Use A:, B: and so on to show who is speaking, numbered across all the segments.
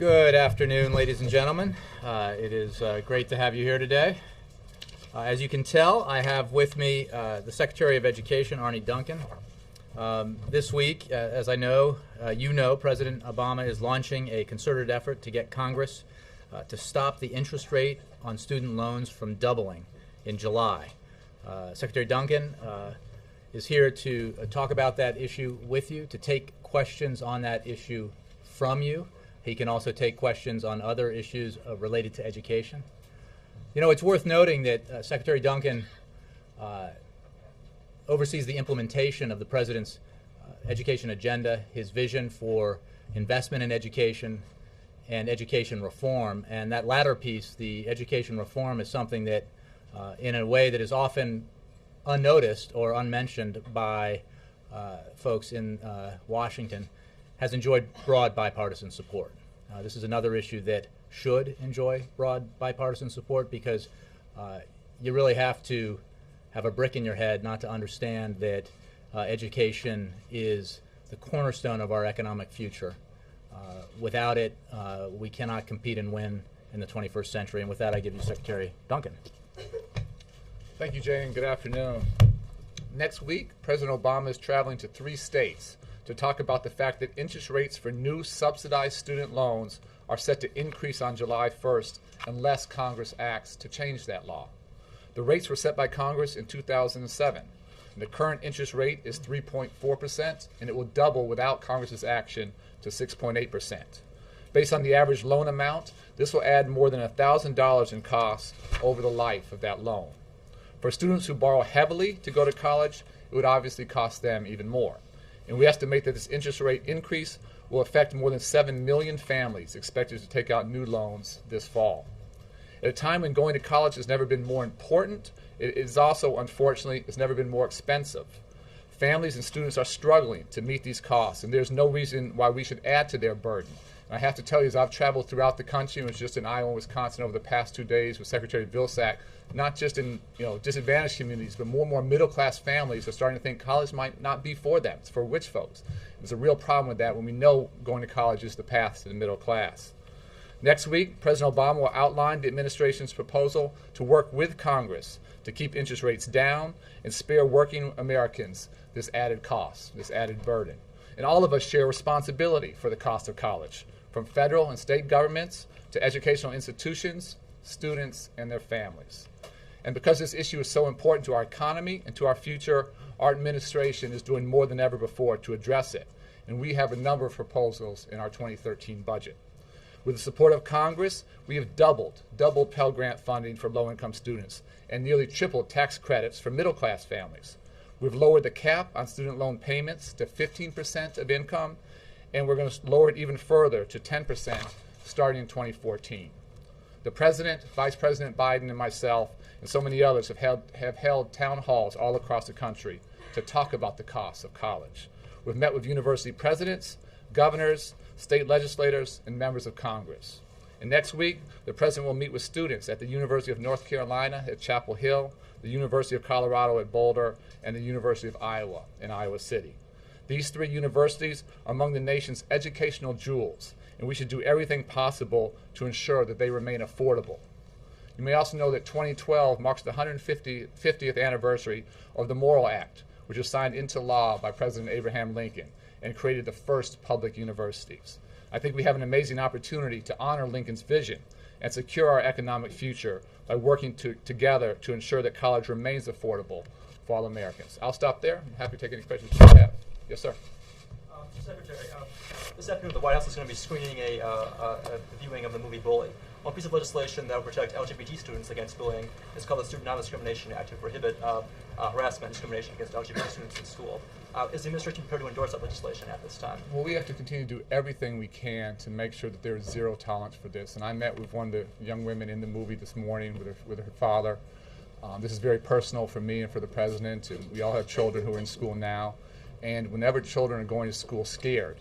A: Good afternoon, ladies and gentlemen. It is great to have you here today. As you can tell, I have with me the Secretary of Education, Arne Duncan. This week, as I know, President Obama is launching a concerted effort to get Congress to stop the interest rate on student loans from doubling in July. Secretary Duncan is here to talk about that issue with you, to take questions on that issue from you. He can also take questions on other issues related to education. You know, it's worth noting that Secretary Duncan oversees the implementation of the President's education agenda, his vision for investment in education and education reform. And that latter piece, the education reform, is something that, in a way that is often unnoticed or unmentioned by folks in Washington, has enjoyed broad bipartisan support. This is another issue that should enjoy broad bipartisan support because you really have to have a brick in your head not to understand that education is the cornerstone of our economic future. Without it, we cannot compete and win in the 21st century. And with that, I give you Secretary Duncan.
B: Thank you, Jay, and good afternoon. Next week, President Obama is traveling to 3 states to talk about the fact that interest rates for new subsidized student loans are set to increase on July 1st unless Congress acts to change that law. The rates were set by Congress in 2007. And the current interest rate is 3.4%, and it will double without Congress's action to 6.8%. Based on the average loan amount, this will add more than $1,000 in costs over the life of that loan. For students who borrow heavily to go to college, it would obviously cost them even more. And we estimate that this interest rate increase will affect more than 7 million families expected to take out new loans this fall. At a time when going to college has never been more important, it is also, unfortunately, has never been more expensive. Families and students are struggling to meet these costs, and there's no reason why we should add to their burden. And I have to tell you, as I've traveled throughout the country, and was just in Iowa and Wisconsin over the past 2 days with Secretary Vilsack, not just in disadvantaged communities, but more and more middle-class families are starting to think college might not be for them. It's for rich folks. There's a real problem with that when we know going to college is the path to the middle class. Next week, President Obama will outline the administration's proposal to work with Congress to keep interest rates down and spare working Americans this added cost, this added burden. And all of us share responsibility for the cost of college, from federal and state governments to educational institutions, students, and their families. And because this issue is so important to our economy and to our future, our administration is doing more than ever before to address it. And we have a number of proposals in our 2013 budget. With the support of Congress, we have doubled Pell Grant funding for low-income students and nearly tripled tax credits for middle-class families. We've lowered the cap on student loan payments to 15% of income, and we're going to lower it even further to 10% starting in 2014. The President, Vice President Biden, and myself, and so many others have held town halls all across the country to talk about the costs of college. We've met with university presidents, governors, state legislators, and members of Congress. And next week, the President will meet with students at the University of North Carolina at Chapel Hill, the University of Colorado at Boulder, and the University of Iowa in Iowa City. These 3 universities are among the nation's educational jewels, and we should do everything possible to ensure that they remain affordable. You may also know that 2012 marks the 150th anniversary of the Morrill Act, which was signed into law by President Abraham Lincoln and created the first public universities. I think we have an amazing opportunity to honor Lincoln's vision and secure our economic future by working together to ensure that college remains affordable for all Americans. I'll stop there. I'm happy to take any questions you have. Yes, sir.
C: Secretary, this afternoon the White House is going to be screening a viewing of the movie Bully. One piece of legislation that will protect LGBT students against bullying is called the Student Non-Discrimination Act to prohibit harassment and discrimination against LGBT students in school. Is the administration prepared to endorse that legislation at this time?
B: Well, we have to continue to do everything we can to make sure that there is zero tolerance for this. And I met with one of the young women in the movie this morning with her father. This is very personal for me and for the President. And we all have children who are in school now. And whenever children are going to school scared,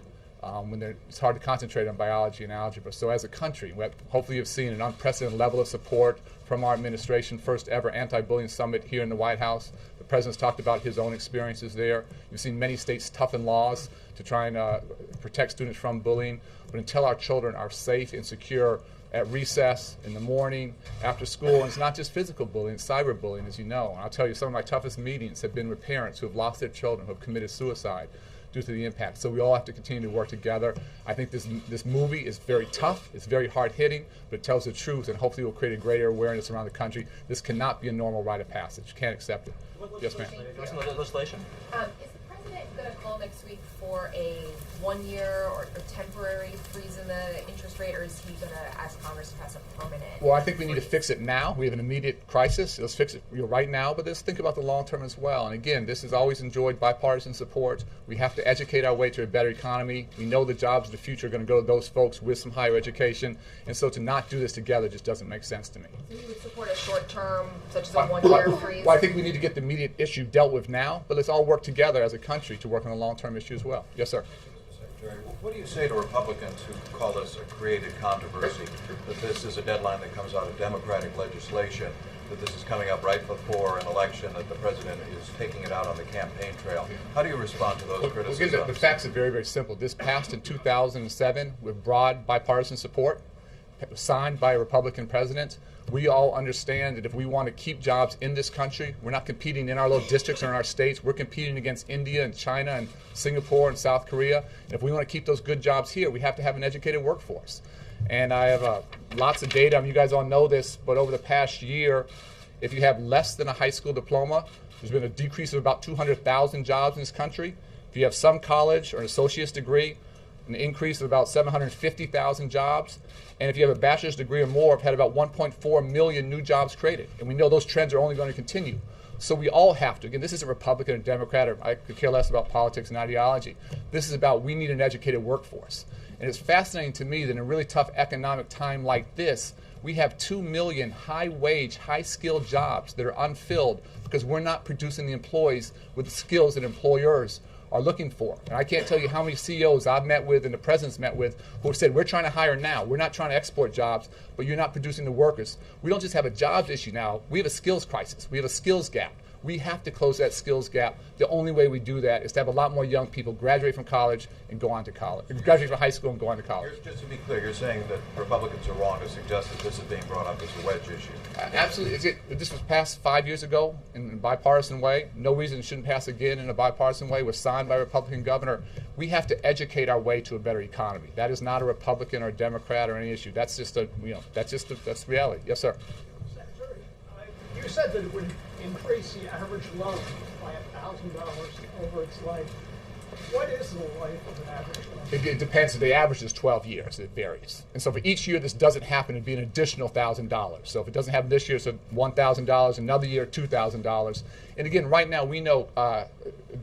B: it's hard to concentrate on biology and algebra. So as a country, hopefully you've seen an unprecedented level of support from our administration, first ever anti-bullying summit here in the White House. The President's talked about his own experiences there. You've seen many states toughen laws to try and protect students from bullying. But until our children are safe and secure at recess, in the morning, after school, and it's not just physical bullying, it's cyber bullying, as you know. And I'll tell you, some of my toughest meetings have been with parents who have lost their children, who have committed suicide due to the impact. So we all have to continue to work together. I think this movie is very tough, it's very hard-hitting, but it tells the truth, and hopefully will create a greater awareness around the country. This cannot be a normal rite of passage. Can't accept it. Yes, ma'am.
C: Legislation?
D: Is the president going to call next week for a 1 year or temporary freeze in the interest rate, or is he going to ask Congress to pass a permanent?
B: Well, I think we need to fix it now. We have an immediate crisis. Let's fix it right now, but let's think about the long term as well. And again, this has always enjoyed bipartisan support. We have to educate our way to a better economy. We know the jobs of the future are going to go to those folks with some higher education. And so to not do this together just doesn't make sense to me.
D: So you would support a short term, such as a 1 year freeze?
B: Well, I think we need to get the immediate issue dealt with now, but let's all work together as a country to work on a long-term issue as well. Yes, sir.
E: Secretary, what do you say to Republicans who call this a created controversy, that this is a deadline that comes out of Democratic legislation, that this is coming up right before an election, that the president is taking it out on the campaign trail? How do you respond to those criticisms?
B: Again, the facts are very, very simple. This passed in 2007 with broad bipartisan support, signed by a Republican president. We all understand that if we want to keep jobs in this country, we're not competing in our little districts or in our states. We're competing against India and China and Singapore and South Korea. And if we want to keep those good jobs here, we have to have an educated workforce. And I have lots of data. I mean, you guys all know this, but over the past year, if you have less than a high school diploma, there's been a decrease of about 200,000 jobs in this country. If you have some college or an associate's degree, an increase of about 750,000 jobs. And if you have a bachelor's degree or more, have had about 1.4 million new jobs created. And we know those trends are only going to continue. So we all have to. Again, this isn't Republican or Democrat, or I could care less about politics and ideology. This is about we need an educated workforce. And it's fascinating to me that in a really tough economic time like this, we have 2 million high-wage, high-skilled jobs that are unfilled because we're not producing the employees with the skills that employers are looking for. And I can't tell you how many CEOs I've met with and the president's met with who have said, we're trying to hire now. We're not trying to export jobs, but you're not producing the workers. We don't just have a jobs issue now. We have a skills crisis. We have a skills gap. We have to close that skills gap. The only way we do that is to have a lot more young people graduate from college and go on to college, graduate from high school and go on to college.
E: Just to be clear, you're saying that Republicans are wrong to suggest that this is being brought up as a wedge issue.
B: Absolutely. This was passed 5 years ago in a bipartisan way. No reason it shouldn't pass again in a bipartisan way. It was signed by a Republican governor. We have to educate our way to a better economy. That is not a Republican or a Democrat or any issue. That's just that's reality. Yes, sir.
F: Secretary, you said that it would increase the average loan by $1,000 over its life. What is the life of an average loan?
B: It depends. The average is 12 years. It varies. And so for each year this doesn't happen, it'd be an additional $1,000. So if it doesn't happen this year, it's $1,000. Another year, $2,000. And again, right now we know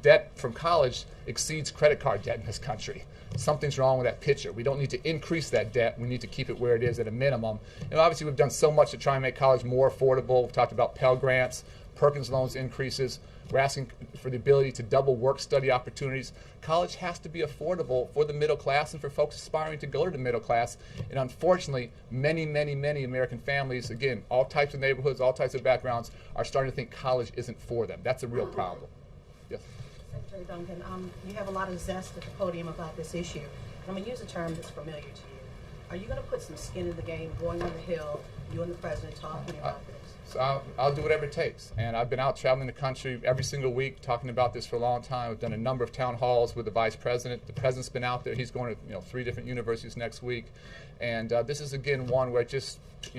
B: debt from college exceeds credit card debt in this country. Something's wrong with that picture. We don't need to increase that debt. We need to keep it where it is at a minimum. And obviously we've done so much to try and make college more affordable. We've talked about Pell Grants, Perkins loans increases. We're asking for the ability to double work-study opportunities. College has to be affordable for the middle class and for folks aspiring to go to the middle class. And unfortunately, many, many, many American families, again, all types of neighborhoods, all types of backgrounds, are starting to think college isn't for them. That's a real problem. Yes.
G: Secretary Duncan, you have a lot of zest at the podium about this issue. I'm going to use a term that's familiar to you. Are you going to put some skin in the game, going on the Hill, you and the president talking about this?
B: So I'll do whatever it takes. And I've been out traveling the country every single week talking about this for a long time. We've done a number of town halls with the vice president. The president's been out there. He's going to 3 different universities next week. And this is, again, one where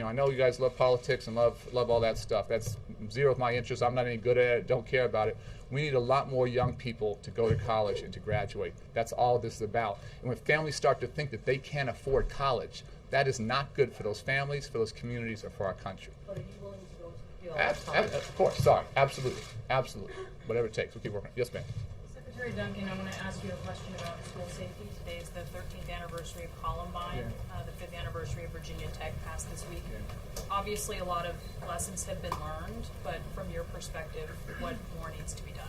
B: I know you guys love politics and love all that stuff. That's zero of my interest. I'm not any good at it. Don't care about it. We need a lot more young people to go to college and to graduate. That's all this is about. And when families start to think that they can't afford college, that is not good for those families, for those communities, or for our country.
G: But are you willing to go to the Hill?
B: Of course, sorry. Absolutely. Absolutely. Whatever it takes. We'll keep working. Yes, ma'am.
H: Secretary Duncan, I want to ask you a question about school safety. Today is the 13th anniversary of Columbine. The 5th anniversary of Virginia Tech passed this week. Obviously, a lot of lessons have been learned, but from your perspective, what more needs to be done?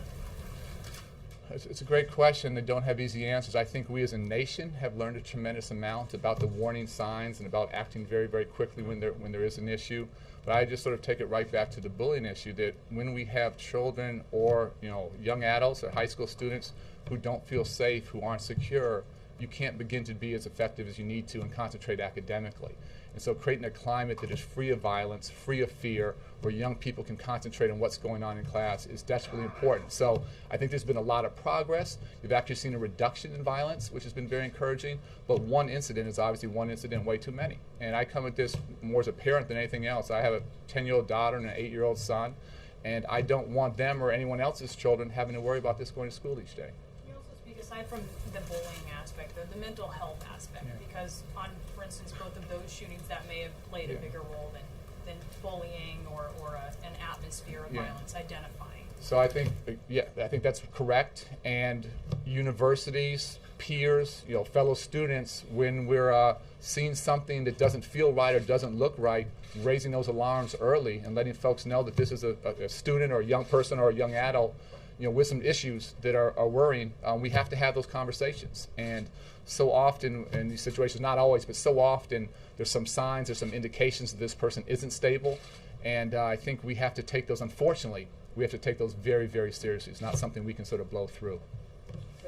B: It's a great question. They don't have easy answers. I think we as a nation have learned a tremendous amount about the warning signs and about acting very, very quickly when there is an issue. But I just sort of take it right back to the bullying issue, that when we have children or young adults or high school students who don't feel safe, who aren't secure, you can't begin to be as effective as you need to and concentrate academically. And so creating a climate that is free of violence, free of fear, where young people can concentrate on what's going on in class is desperately important. So I think there's been a lot of progress. We've actually seen a reduction in violence, which has been very encouraging. But one incident is obviously one incident way too many. And I come at this more as a parent than anything else. I have a 10-year-old daughter and an 8-year-old son, and I don't want them or anyone else's children having to worry about this going to school each day.
H: Can you also speak, aside from the bullying aspect, the mental health aspect?
B: Yeah.
H: Because on, for instance, both of those shootings, that may have played a bigger role than bullying or an atmosphere of violence identifying.
B: So I think, I think that's correct. And universities, peers, fellow students, when we're seeing something that doesn't feel right or doesn't look right, raising those alarms early and letting folks know that this is a student or a young person or a young adult, with some issues that are worrying. We have to have those conversations. And so often in these situations, not always, but so often, there's some signs, there's some indications that this person isn't stable. And I think we have to take those, unfortunately, we have to take those very, very seriously. It's not something we can sort of blow through.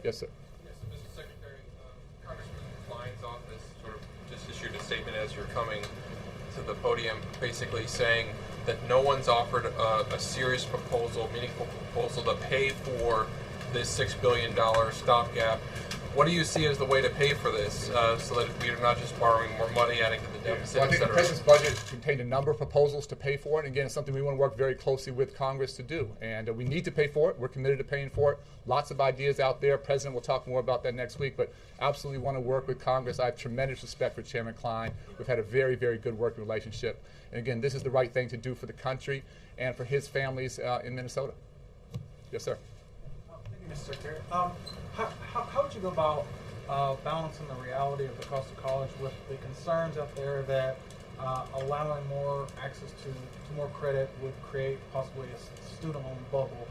B: Yes, sir.
I: Yes, so Mr. Secretary, Congressman Klein's office sort of just issued a statement as you're coming to the podium, basically saying that no one's offered a serious proposal, meaningful proposal to pay for this $6 billion stopgap. What do you see as the way to pay for this so that we're not just borrowing more money, adding to the deficit,
B: Well, I think
I: et
B: the
I: cetera?
B: President's budget contained a number of proposals to pay for it. And again, it's something we want to work very closely with Congress to do. And we need to pay for it. We're committed to paying for it. Lots of ideas out there. President will talk more about that next week, but absolutely want to work with Congress. I have tremendous respect for Chairman Klein. We've had a very, very good working relationship. And again, this is the right thing to do for the country and for his families in Minnesota. Yes, sir.
J: Thank you, Mr. Secretary. How would you go about balancing the reality of the cost of college with the concerns out there that allowing more access to more credit would create possibly a student loan bubble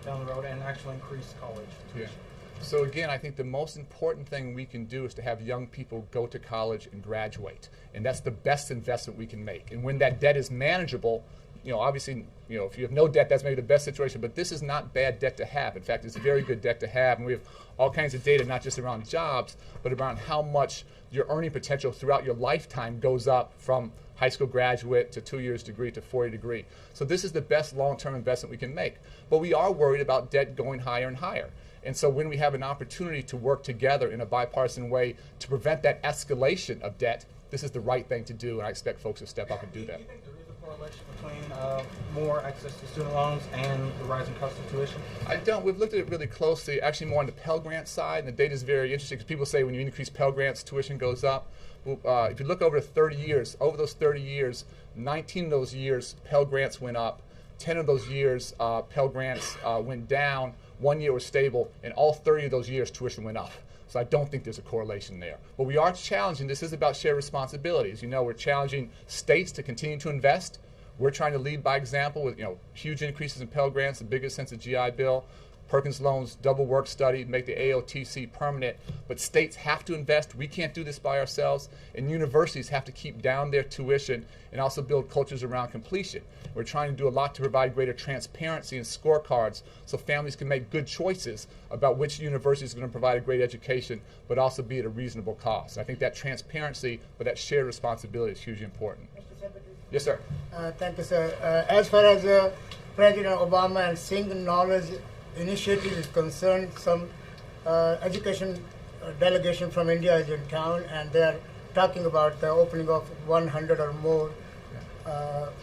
J: down the road and actually increase college tuition?
B: So again, I think the most important thing we can do is to have young people go to college and graduate. And that's the best investment we can make. And when that debt is manageable, obviously, if you have no debt, that's maybe the best situation, but this is not bad debt to have. In fact, it's a very good debt to have, and we have all kinds of data, not just around jobs, but around how much your earning potential throughout your lifetime goes up from high school graduate to 2 years degree to 4-year degree. So this is the best long-term investment we can make. But we are worried about debt going higher and higher. And so when we have an opportunity to work together in a bipartisan way to prevent that escalation of debt, this is the right thing to do, and I expect folks to step up and do that.
J: Do you think there is a correlation between more access to student loans and the rising cost of tuition?
B: I don't. We've looked at it really closely, actually more on the Pell Grant side, and the data is very interesting because people say when you increase Pell Grants, tuition goes up. Well, if you look over 30 years, over those 30 years, 19 of those years, Pell Grants went up. 10 of those years, Pell Grants went down. 1 year was stable, and all 30 of those years, tuition went up. So I don't think there's a correlation there. But we are challenging, this is about shared responsibility. As you know, we're challenging states to continue to invest. We're trying to lead by example with huge increases in Pell Grants, the biggest since the GI Bill. Perkins loans, double work study, make the AOTC permanent. But states have to invest. We can't do this by ourselves. And universities have to keep down their tuition and also build cultures around completion. We're trying to do a lot to provide greater transparency and scorecards so families can make good choices about which university is going to provide a great education, but also be at a reasonable cost. I think that transparency, but that shared responsibility is hugely important.
K: Mr. Secretary.
B: Yes, sir.
K: Thank you, sir. As far as President Obama and Single Knowledge Initiative is concerned, some education delegation from India is in town, and they are talking about the opening of 100 or more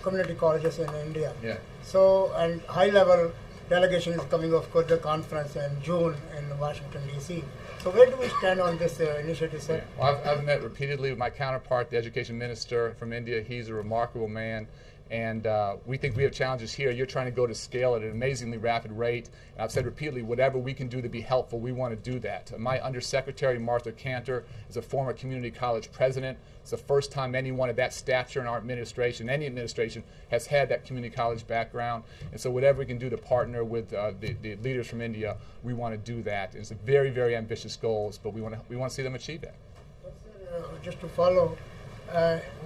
K: community colleges in India.
B: Yeah.
K: So, and high-level delegation is coming, of course, the conference in June in Washington, D.C. So where do we stand on this initiative, sir?
B: Yeah. Well, I've met repeatedly with my counterpart, the education minister from India. He's a remarkable man. And we think we have challenges here. You're trying to go to scale at an amazingly rapid rate. And I've said repeatedly, whatever we can do to be helpful, we want to do that. My Undersecretary, Martha Cantor, is a former community college president. It's the first time anyone of that stature in our administration, any administration, has had that community college background. And so whatever we can do to partner with the leaders from India, we want to do that. It's a very, very ambitious goals, but we want to see them achieve that.
K: Just to follow,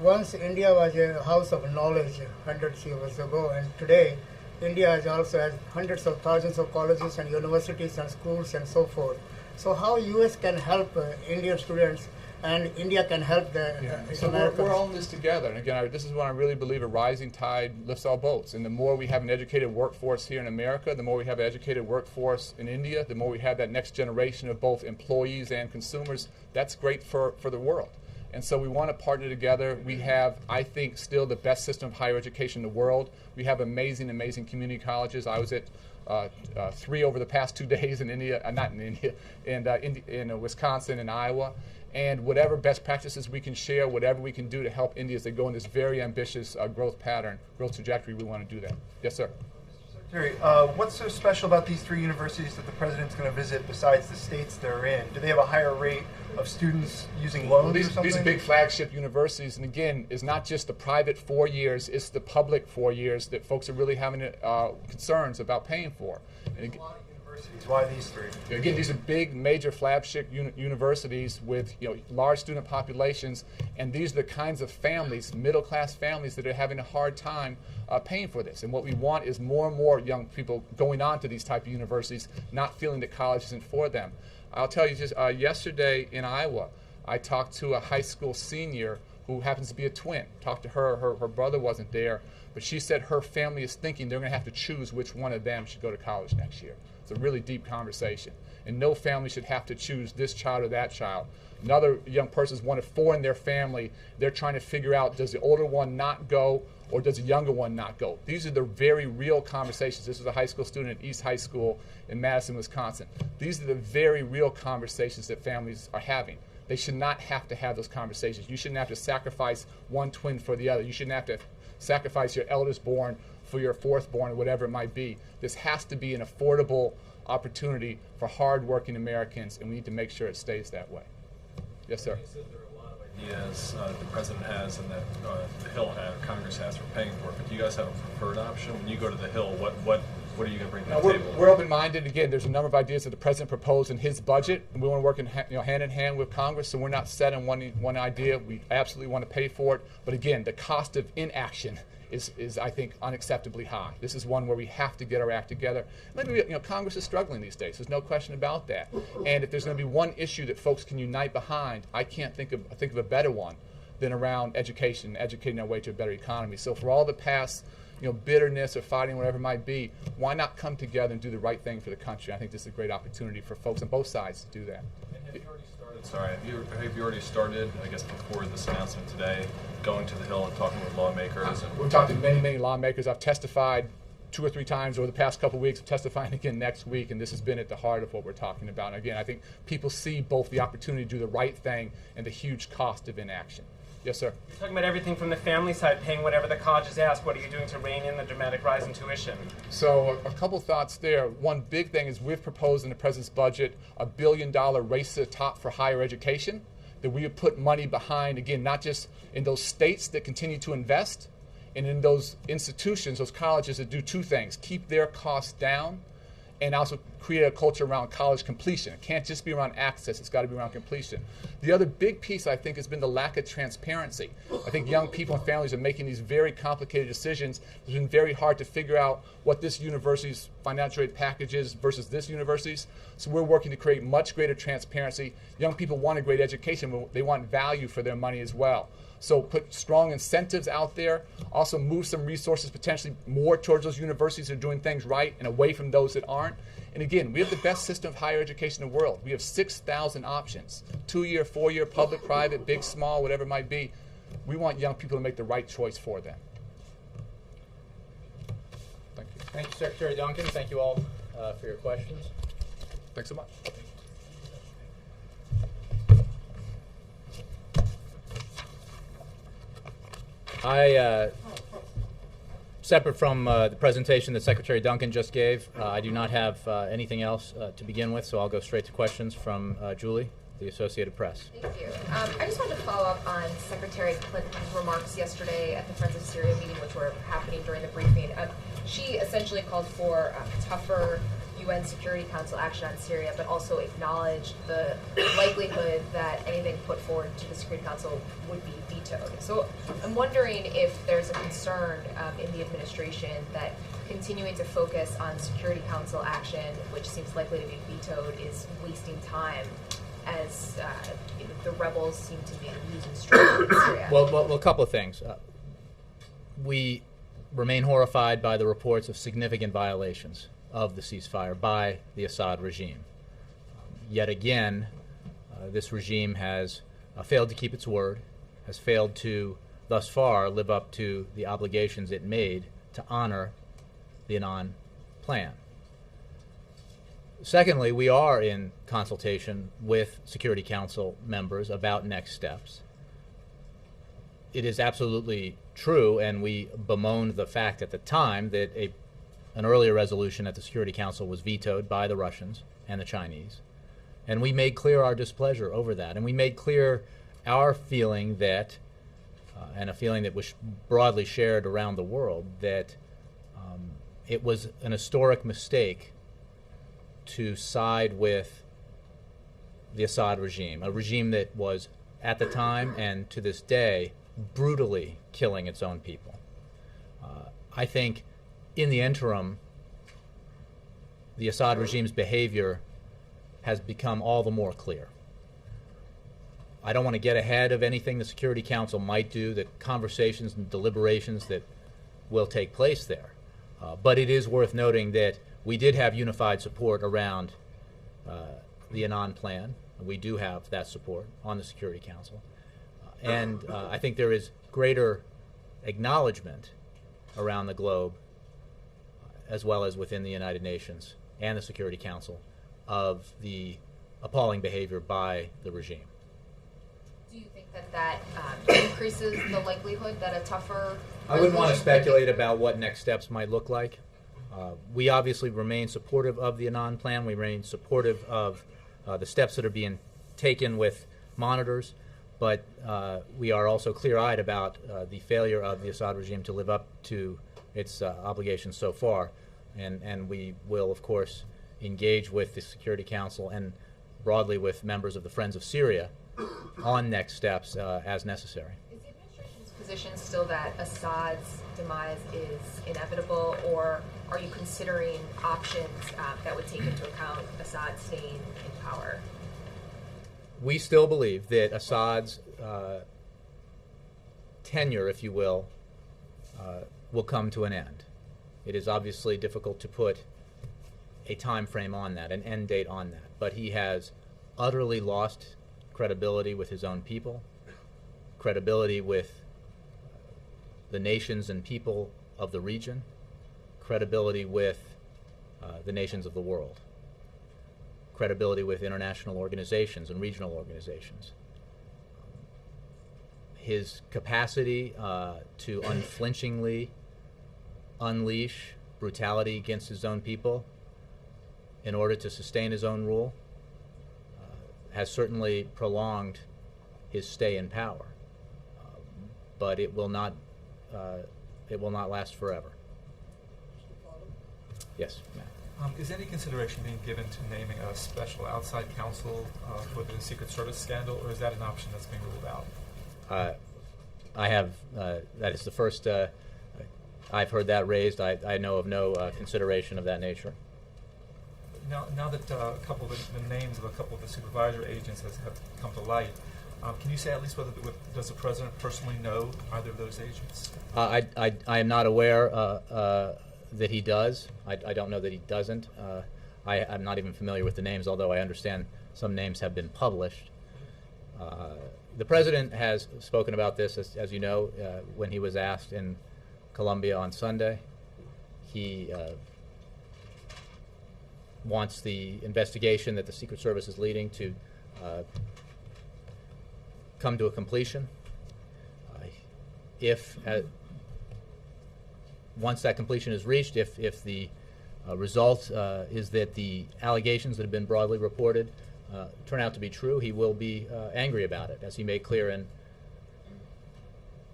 K: once India was a house of knowledge hundreds of years ago, and today India also has hundreds of thousands of colleges and universities and schools and so forth. So how U.S. can help Indian students and India can help the
B: So
K: Americans?
B: we're all in this together. And again, this is what I really believe: a rising tide lifts all boats. And the more we have an educated workforce here in America, the more we have an educated workforce in India, the more we have that next generation of both employees and consumers. That's great for the world. And so we want to partner together. We have, I think, still the best system of higher education in the world. We have amazing, amazing community colleges. I was at 3 over the past 2 days in India, not in India, in Wisconsin and Iowa. And whatever best practices we can share, whatever we can do to help India as they go in this very ambitious growth trajectory, we want to do that. Yes, sir.
L: Secretary, what's so special about these 3 universities that the president's going to visit besides the states they're in? Do they have a higher rate of students using loans
B: Well,
L: or something?
B: these are big flagship universities, and again, it's not just the private 4 years, it's the public 4 years that folks are really having concerns about paying for. And
L: a lot of universities. Why these 3?
B: Again, these are big, major flagship universities with large student populations, and these are the kinds of families, middle-class families, that are having a hard time paying for this. And what we want is more and more young people going on to these type of universities, not feeling that college isn't for them. I'll tell you, just yesterday in Iowa, I talked to a high school senior who happens to be a twin. Talked to her brother wasn't there, but she said her family is thinking they're going to have to choose which one of them should go to college next year. It's a really deep conversation. And no family should have to choose this child or that child. Another young person is one of 4 in their family. They're trying to figure out, does the older one not go, or does the younger one not go? These are the very real conversations. This is a high school student at East High School in Madison, Wisconsin. These are the very real conversations that families are having. They should not have to have those conversations. You shouldn't have to sacrifice one twin for the other. You shouldn't have to sacrifice your eldest born for your 4th born, or whatever it might be. This has to be an affordable opportunity for hard-working Americans, and we need to make sure it stays that way. Yes, sir.
M: You said there are a lot of ideas the president has and that the Hill has, Congress has for paying for it. But do you guys have a preferred option? When you go to the Hill, what are you going to bring to the table?
B: We're open-minded. Again, there's a number of ideas that the president proposed in his budget, and we want to work hand in hand with Congress. So we're not set on one idea. We absolutely want to pay for it. But again, the cost of inaction is I think unacceptably high. This is one where we have to get our act together. Maybe Congress is struggling these days. There's no question about that. And if there's going to be one issue that folks can unite behind, I can't think of a better one than around education, educating our way to a better economy. So for all the past bitterness or fighting, whatever it might be, why not come together and do the right thing for the country? I think this is a great opportunity for folks on both sides to do that.
M: And have you already started? Sorry, have you already started? I guess before this announcement today, going to the Hill and talking with lawmakers.
B: We've talked to many lawmakers. I've testified 2 or 3 times over the past couple of weeks. I'm testifying again next week, and this has been at the heart of what we're talking about. And again, I think people see both the opportunity to do the right thing and the huge cost of inaction. Yes, sir.
N: You're talking about everything from the family side, paying whatever the colleges ask. What are you doing to rein in the dramatic rise in tuition?
B: So a couple thoughts there. One big thing is we've proposed in the president's budget $1 billion race to the top for higher education, that we have put money behind, again, not just in those states that continue to invest, and in those institutions, those colleges that do 2 things: keep their costs down, and also create a culture around college completion. It can't just be around access, it's got to be around completion. The other big piece, I think, has been the lack of transparency. I think young people and families are making these very complicated decisions. It's been very hard to figure out what this university's financial aid package is versus this university's. So we're working to create much greater transparency. Young people want a great education, but they want value for their money as well. So put strong incentives out there, also move some resources potentially more towards those universities that are doing things right and away from those that aren't. And again, we have the best system of higher education in the world. We have 6,000 options: 2-year, 4-year, public, private, big, small, whatever it might be. We want young people to make the right choice for them. Thank you.
A: Thank you, Secretary Duncan. Thank you all for your questions.
B: Thanks so much.
A: Separate from the presentation that Secretary Duncan just gave, I do not have anything else to begin with, so I'll go straight to questions from Julie, the Associated Press.
D: Thank you. I just wanted to follow up on Secretary Clinton's remarks yesterday at the Friends of Syria meeting, which were happening during the briefing. She essentially called for tougher UN Security Council action on Syria, but also acknowledged the likelihood that anything put forward to the Security Council would be vetoed. So I'm wondering if there's a concern in the administration that continuing to focus on Security Council action, which seems likely to be vetoed, is wasting time as the rebels seem to be losing strength in Syria.
A: Well, a couple of things. We remain horrified by the reports of significant violations of the ceasefire by the Assad regime. Yet again, this regime has failed to keep its word, has failed to, thus far, live up to the obligations it made to honor the Annan plan. Secondly, we are in consultation with Security Council members about next steps. It is absolutely true, and we bemoaned the fact at the time that an earlier resolution at the Security Council was vetoed by the Russians and the Chinese. And we made clear our displeasure over that. And we made clear our feeling that, and a feeling that was broadly shared around the world, that it was an historic mistake to side with the Assad regime, a regime that was, at the time and to this day, brutally killing its own people. I think in the interim, the Assad regime's behavior has become all the more clear. I don't want to get ahead of anything the Security Council might do, the conversations and deliberations that will take place there. But it is worth noting that we did have unified support around the Annan plan. We do have that support on the Security Council. And I think there is greater acknowledgement around the globe, as well as within the United Nations and the Security Council, of the appalling behavior by the regime.
D: Do you think that increases the likelihood that a tougher...
A: I wouldn't want to speculate about what next steps might look like. We obviously remain supportive of the Annan plan. We remain supportive of the steps that are being taken with monitors, but we are also clear-eyed about the failure of the Assad regime to live up to its obligations so far. And we will, of course, engage with the Security Council and broadly with members of the Friends of Syria on next steps as necessary.
D: Is the administration's position still that Assad's demise is inevitable, or are you considering options that would take into account Assad staying in power?
A: We still believe that Assad's tenure, if you will come to an end. It is obviously difficult to put a time frame on that, an end date on that, but he has utterly lost credibility with his own people, credibility with the nations and people of the region, credibility with the nations of the world, credibility with international organizations and regional organizations. His capacity to unflinchingly unleash brutality against his own people in order to sustain his own rule has certainly prolonged his stay in power, but it will not last forever. Yes, Matt.
O: Is any consideration being given to naming a special outside counsel for the Secret Service scandal, or is that an option that's being ruled out?
A: I have, that is the first I've heard that raised. I know of no consideration of that nature.
O: Now that a couple of the names of a couple of the supervisory agents have come to light, can you say at least whether does the president personally know either of those agents?
A: I am not aware that he does. I don't know that he doesn't. I'm not even familiar with the names, although I understand some names have been published. The president has spoken about this, as you know, when he was asked in Colombia on Sunday. He wants the investigation that the Secret Service is leading to come to a completion. If once that completion is reached, if the result is that the allegations that have been broadly reported turn out to be true, he will be angry about it, as he made clear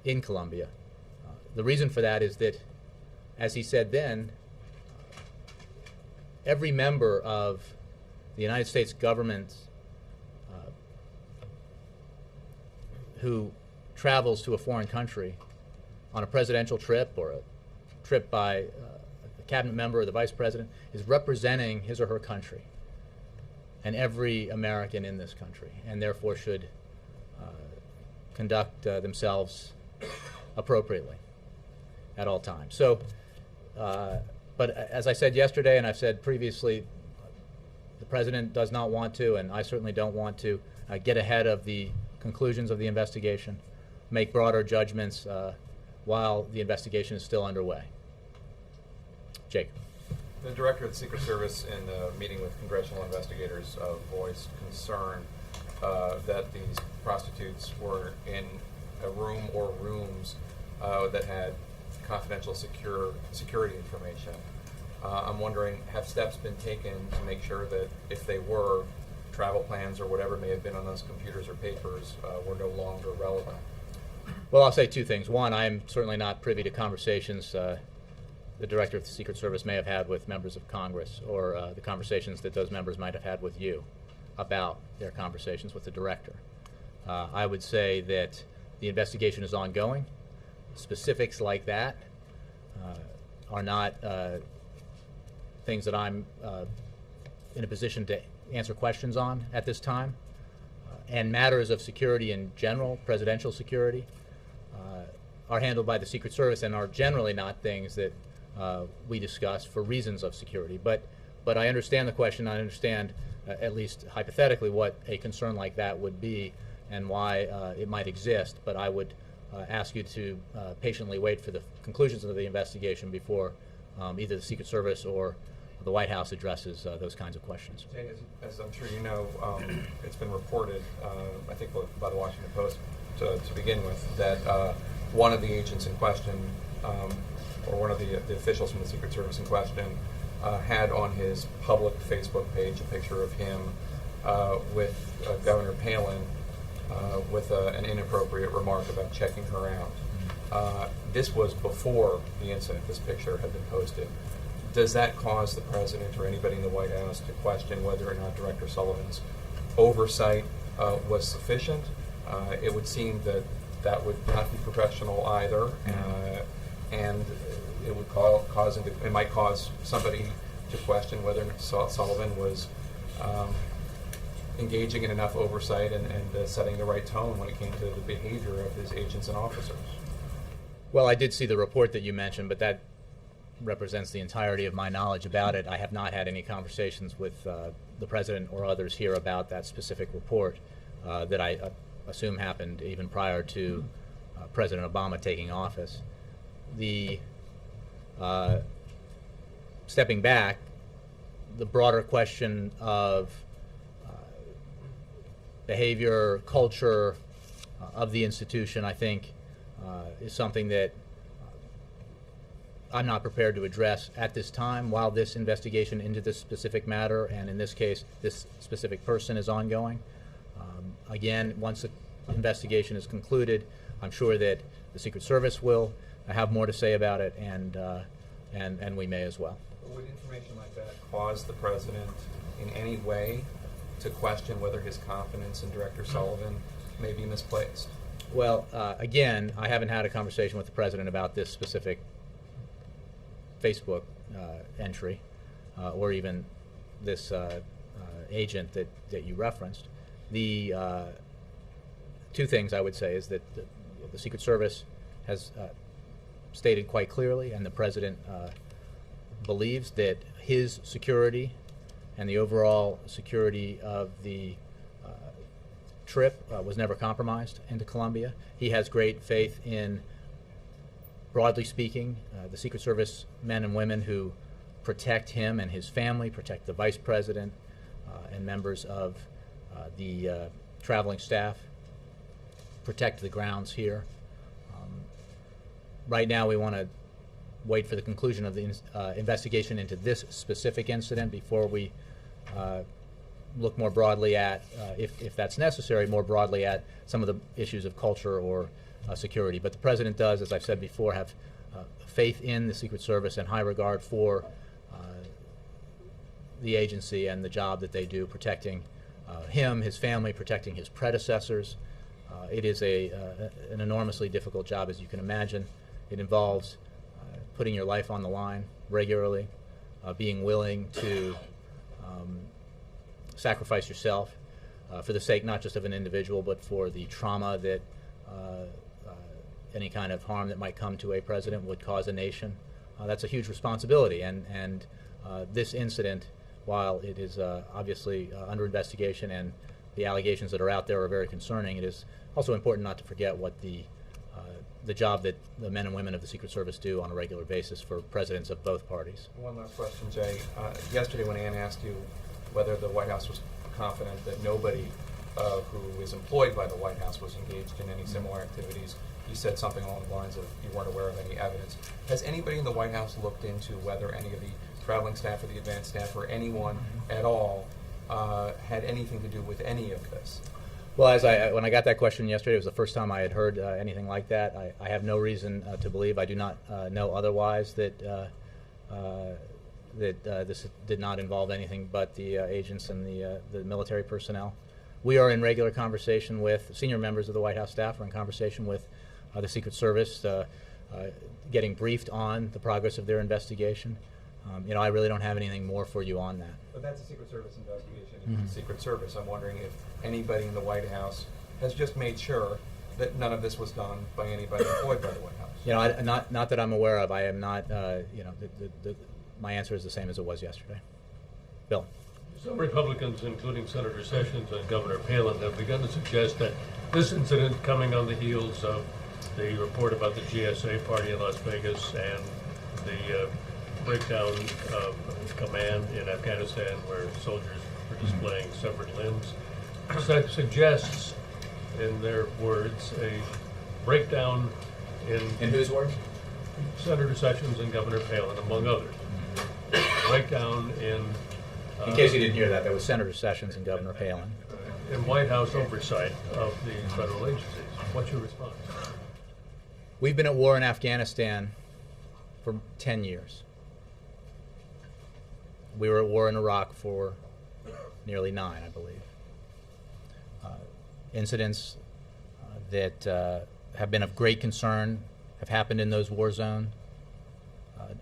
A: in Colombia. The reason for that is that, as he said then, every member of the United States government who travels to a foreign country on a presidential trip or a trip by a cabinet member or the vice president is representing his or her country and every American in this country, and therefore should conduct themselves appropriately at all times. So, but as I said yesterday and I've said previously, the President does not want to, and I certainly don't want to, get ahead of the conclusions of the investigation, make broader judgments while the investigation is still underway. Jake.
P: The director of the Secret Service, in a meeting with congressional investigators, voiced concern that these prostitutes were in a room or rooms that had confidential security information. I'm wondering, have steps been taken to make sure that if they were, travel plans or whatever may have been on those computers or papers were no longer relevant?
A: Well, I'll say two things. One, I'm certainly not privy to conversations the director of the Secret Service may have had with members of Congress, or the conversations that those members might have had with you about their conversations with the director. I would say that the investigation is ongoing. Specifics like that are not things that I'm in a position to answer questions on at this time. And matters of security in general, presidential security, are handled by the Secret Service and are generally not things that we discuss for reasons of security. But I understand the question. I understand, at least hypothetically, what a concern like that would be and why it might exist. But I would ask you to patiently wait for the conclusions of the investigation before either the Secret Service or the White House addresses those kinds of questions.
P: Jay, as I'm sure you know, it's been reported, I think by the Washington Post to begin with, that one of the agents in question, or one of the officials from the Secret Service in question, had on his public Facebook page a picture of him with Governor Palin with an inappropriate remark about checking her out. This was before the incident. This picture had been posted. Does that cause the President or anybody in the White House to question whether or not Director Sullivan's oversight was sufficient? It would seem that that would not be professional either, and it would it might cause somebody to question whether Sullivan was engaging in enough oversight and setting the right tone when it came to the behavior of his agents and officers.
A: Well, I did see the report that you mentioned, but that represents the entirety of my knowledge about it. I have not had any conversations with the President or others here about that specific report that I assume happened even prior to President Obama taking office. Stepping back, the broader question of behavior, culture of the institution, I think, is something that I'm not prepared to address at this time while this investigation into this specific matter, and in this case, this specific person, is ongoing. Again, once the investigation is concluded, I'm sure that the Secret Service will have more to say about it, and we may as well.
P: Would information like that cause the President in any way to question whether his confidence in Director Sullivan may be misplaced?
A: Well, again, I haven't had a conversation with the President about this specific Facebook entry or even this agent that you referenced. The two things I would say is that the Secret Service has stated quite clearly, and the President believes, that his security and the overall security of the trip was never compromised into Colombia. He has great faith in, broadly speaking, the Secret Service men and women who protect him and his family, protect the Vice President and members of the traveling staff, protect the grounds here. Right now we want to wait for the conclusion of the investigation into this specific incident before we look more broadly at, if that's necessary, more broadly at some of the issues of culture or security. But the President does, as I've said before, have faith in the Secret Service and high regard for the agency and the job that they do protecting him, his family, protecting his predecessors. It is an enormously difficult job, as you can imagine. It involves putting your life on the line regularly, being willing to sacrifice yourself for the sake not just of an individual, but for the trauma that any kind of harm that might come to a president would cause a nation. That's a huge responsibility, and this incident, while it is obviously under investigation and the allegations that are out there are very concerning, it is also important not to forget what the job that the men and women of the Secret Service do on a regular basis for presidents of both parties.
P: One last question, Jay. Yesterday when Ann asked you whether the White House was confident that nobody who is employed by the White House was engaged in any similar activities, you said something along the lines of you weren't aware of any evidence. Has anybody in the White House looked into whether any of the traveling staff or the advanced staff or anyone at all had anything to do with any of this?
A: Well, when I got that question yesterday, it was the first time I had heard anything like that. I have no reason to believe, I do not know otherwise, that this did not involve anything but the agents and the military personnel. We are in regular conversation with senior members of the White House staff, are in conversation with the Secret Service, getting briefed on the progress of their investigation. I really don't have anything more for you on that.
P: But that's a Secret Service investigation. It's the Secret Service. I'm wondering if anybody in the White House has just made sure that none of this was done by anybody employed by the White House.
A: Not that I'm aware of. I am not. My answer is the same as it was yesterday. Bill.
Q: Some Republicans, including Senator Sessions and Governor Palin, have begun to suggest that this incident, coming on the heels of the report about the GSA party in Las Vegas and the breakdown of command in Afghanistan where soldiers were displaying severed limbs, suggests, in their words, a breakdown in
A: whose words?
Q: Senator Sessions and Governor Palin, among others. Breakdown
A: in case you didn't hear that, was Senator Sessions and Governor Palin.
Q: In White House oversight of the federal agencies. What's your response?
A: We've been at war in Afghanistan for 10 years. We were at war in Iraq for nearly 9, I believe. Incidents that have been of great concern have happened in those war zones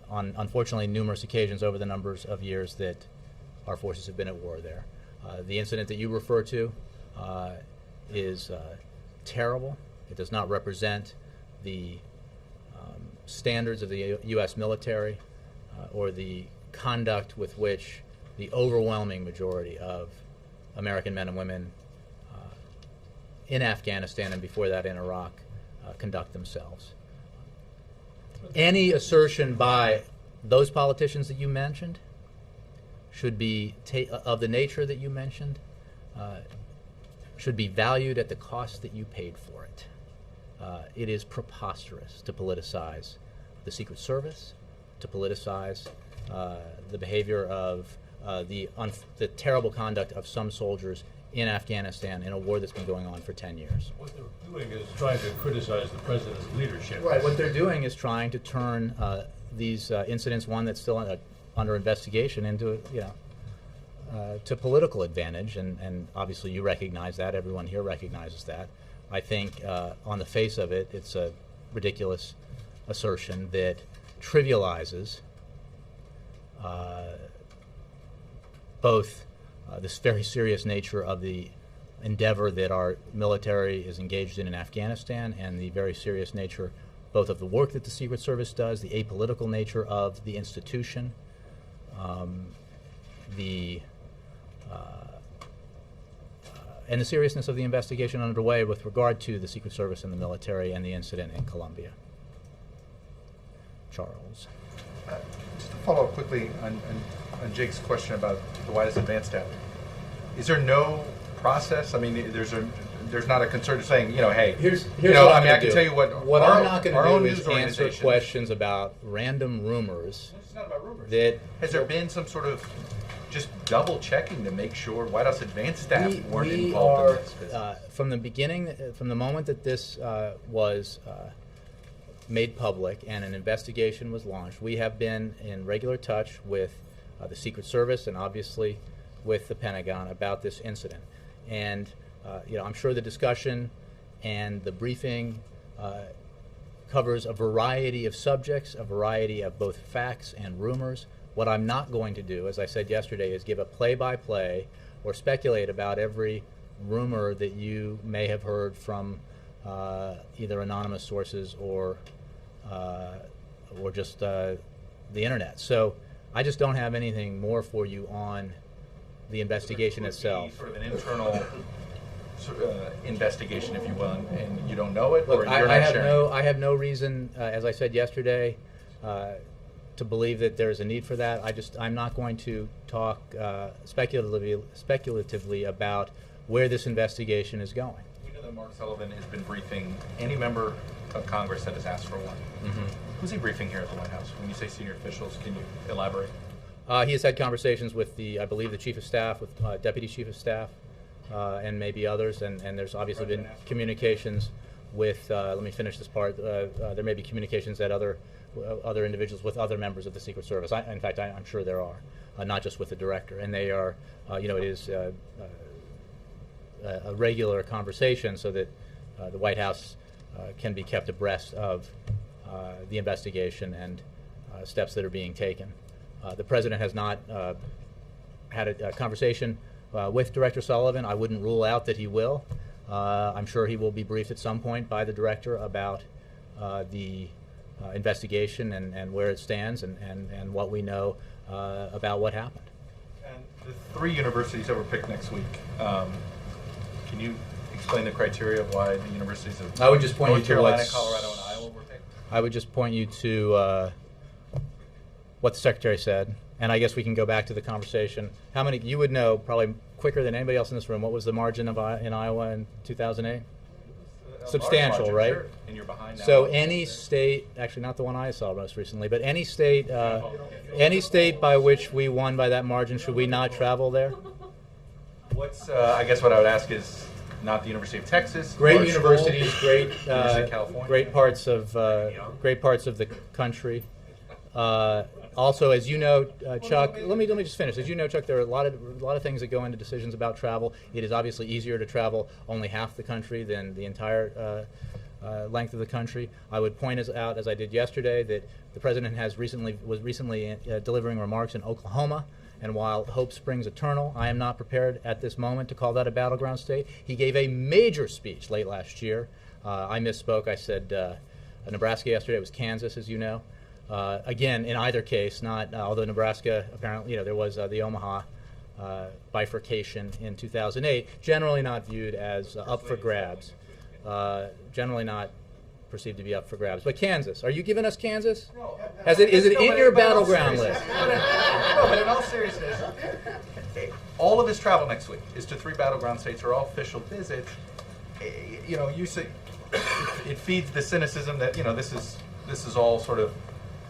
A: on, unfortunately, numerous occasions over the numbers of years that our forces have been at war there. The incident that you refer to is terrible. It does not represent the standards of the U.S. military or the conduct with which the overwhelming majority of American men and women in Afghanistan and before that in Iraq conduct themselves. Any assertion by those politicians that you mentioned should be of the nature that you mentioned, should be valued at the cost that you paid for it. It is preposterous to politicize the Secret Service, to politicize the behavior of the terrible conduct of some soldiers in Afghanistan in a war that's been going on for 10 years.
Q: What they're doing is trying to criticize the president's leadership.
A: Right. What they're doing is trying to turn these incidents, one that's still under investigation, into to political advantage, and obviously you recognize that. Everyone here recognizes that. I think on the face of it, it's a ridiculous assertion that trivializes both this very serious nature of the endeavor that our military is engaged in Afghanistan and the very serious nature both of the work that the Secret Service does, the apolitical nature of the institution, and the seriousness of the investigation underway with regard to the Secret Service and the military and the incident in Colombia. Charles.
L: Just to follow up quickly on Jake's question about the White House advanced staff, is there no process? I mean, there's
B: there's not a concern of saying, hey,
A: Here's
B: you know,
A: what
B: I
A: I'm
B: mean, I
A: gonna
B: can
A: do.
B: tell you what
A: What
B: our,
A: I'm not going
B: our
A: to
B: own
A: do
B: news
A: is answer
B: organization.
A: questions about random rumors.
B: It's not about rumors.
A: That
B: Has there been some sort of just double checking to make sure White House advance staff weren't
A: we
B: involved
A: are,
B: in this?
A: from the beginning, from the moment that this was made public and an investigation was launched, we have been in regular touch with the Secret Service and obviously with the Pentagon about this incident. And I'm sure the discussion and the briefing covers a variety of subjects, a variety of both facts and rumors. What I'm not going to do, as I said yesterday, is give a play-by-play or speculate about every rumor that you may have heard from either anonymous sources or just the internet. So I just don't have anything more for you on the investigation itself.
B: Sort of an internal investigation, if you will, and you don't know it,
A: Look,
B: or
A: I
B: you're not
A: have
B: sharing?
A: I have no reason, as I said yesterday, to believe that there is a need for that. I'm not going to talk speculatively about where this investigation is going.
B: We know that Mark Sullivan has been briefing any member of Congress that has asked for one.
A: Mm-hmm.
B: Who's he briefing here at the White House? When you say senior officials, can you elaborate?
A: He has had conversations with I believe the Chief of Staff, with Deputy Chief of Staff, and maybe others, and there's obviously been communications with, let me finish this part, there may be communications that other individuals with other members of the Secret Service. In fact, I'm sure there are, not just with the director, and they are, it is a regular conversation so that the White House can be kept abreast of the investigation and steps that are being taken. The President has not had a conversation with Director Sullivan. I wouldn't rule out that he will. I'm sure he will be briefed at some point by the Director about the investigation and where it stands and what we know about what happened.
B: And the 3 universities that were picked next week, can you explain the criteria of why the universities of
A: I would just point
B: North
A: you to
B: Carolina,
A: what's-
B: Colorado, and Iowa were picked?
A: I would just point you to what the Secretary said, and I guess we can go back to the conversation. How many, you would know probably quicker than anybody else in this room, what was the margin of in Iowa in 2008? Substantial, right?
B: Sure. And you're behind now.
A: So any state, actually not the one I saw most recently, but any state by which we won by that margin, should we not travel there?
B: What's I guess what I would ask is not the University of Texas.
A: Great
B: large
A: universities,
B: school,
A: great
B: University of California.
A: great parts of the country. Also, as you know, Chuck, let me just finish. As you know, Chuck, there are a lot of things that go into decisions about travel. It is obviously easier to travel only half the country than the entire length of the country. I would point out, as I did yesterday, that the President was recently delivering remarks in Oklahoma. And while hope springs eternal, I am not prepared at this moment to call that a battleground state. He gave a major speech late last year. I misspoke. I said Nebraska yesterday. It was Kansas, as you know. Again, in either case, although Nebraska, apparently, there was the Omaha bifurcation in 2008, generally not viewed as up for grabs. Generally not perceived to be up for grabs. But Kansas, are you giving us Kansas?
B: No.
A: Is it in your battleground list?
B: No, but in all seriousness, all of his travel next week is to 3 battleground states, are all official visits. You say it feeds the cynicism that this is all sort of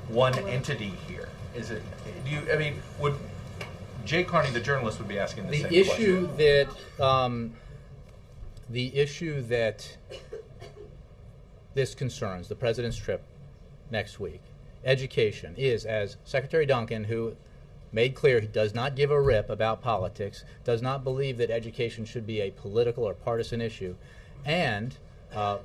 B: one entity here. Is it? Would Jay Carney, the journalist, would be asking the same question?
A: The issue that this concerns, the President's trip next week, education, is, as Secretary Duncan, who made clear he does not give a rip about politics, does not believe that education should be a political or partisan issue, and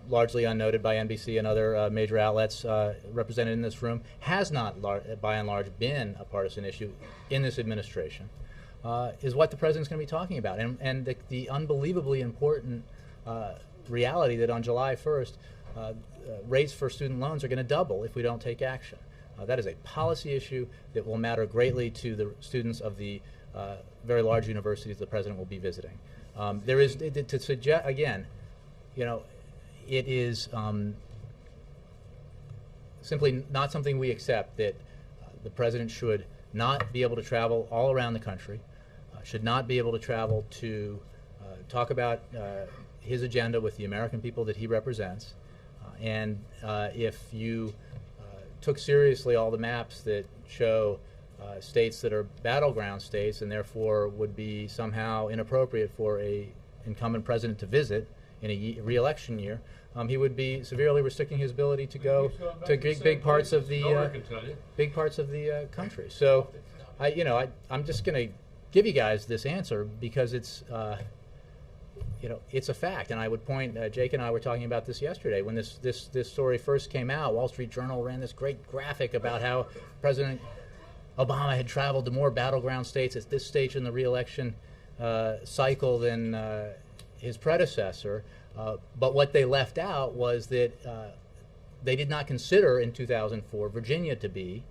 A: largely unnoted by NBC and other major outlets represented in this room, has not, by and large, been a partisan issue in this administration, is what the President's going to be talking about. And the unbelievably important reality that on July 1st, rates for student loans are going to double if we don't take action. That is a policy issue that will matter greatly to the students of the very large universities the President will be visiting. There is, to suggest, again, it is simply not something we accept that the President should not be able to travel all around the country, should not be able to travel to talk about his agenda with the American people that he represents. And if you took seriously all the maps that show states that are battleground states and therefore would be somehow inappropriate for a incumbent president to visit in a re-election year, he would be severely restricting his ability to go to big parts of the country. So, I'm just going to give you guys this answer because it's it's a fact. And I would point, Jake and I were talking about this yesterday when this story first came out. Wall Street Journal ran this great graphic about how President Obama had traveled to more battleground states at this stage in the re-election cycle than his predecessor. But what they left out was that they did not consider in 2004 Virginia to be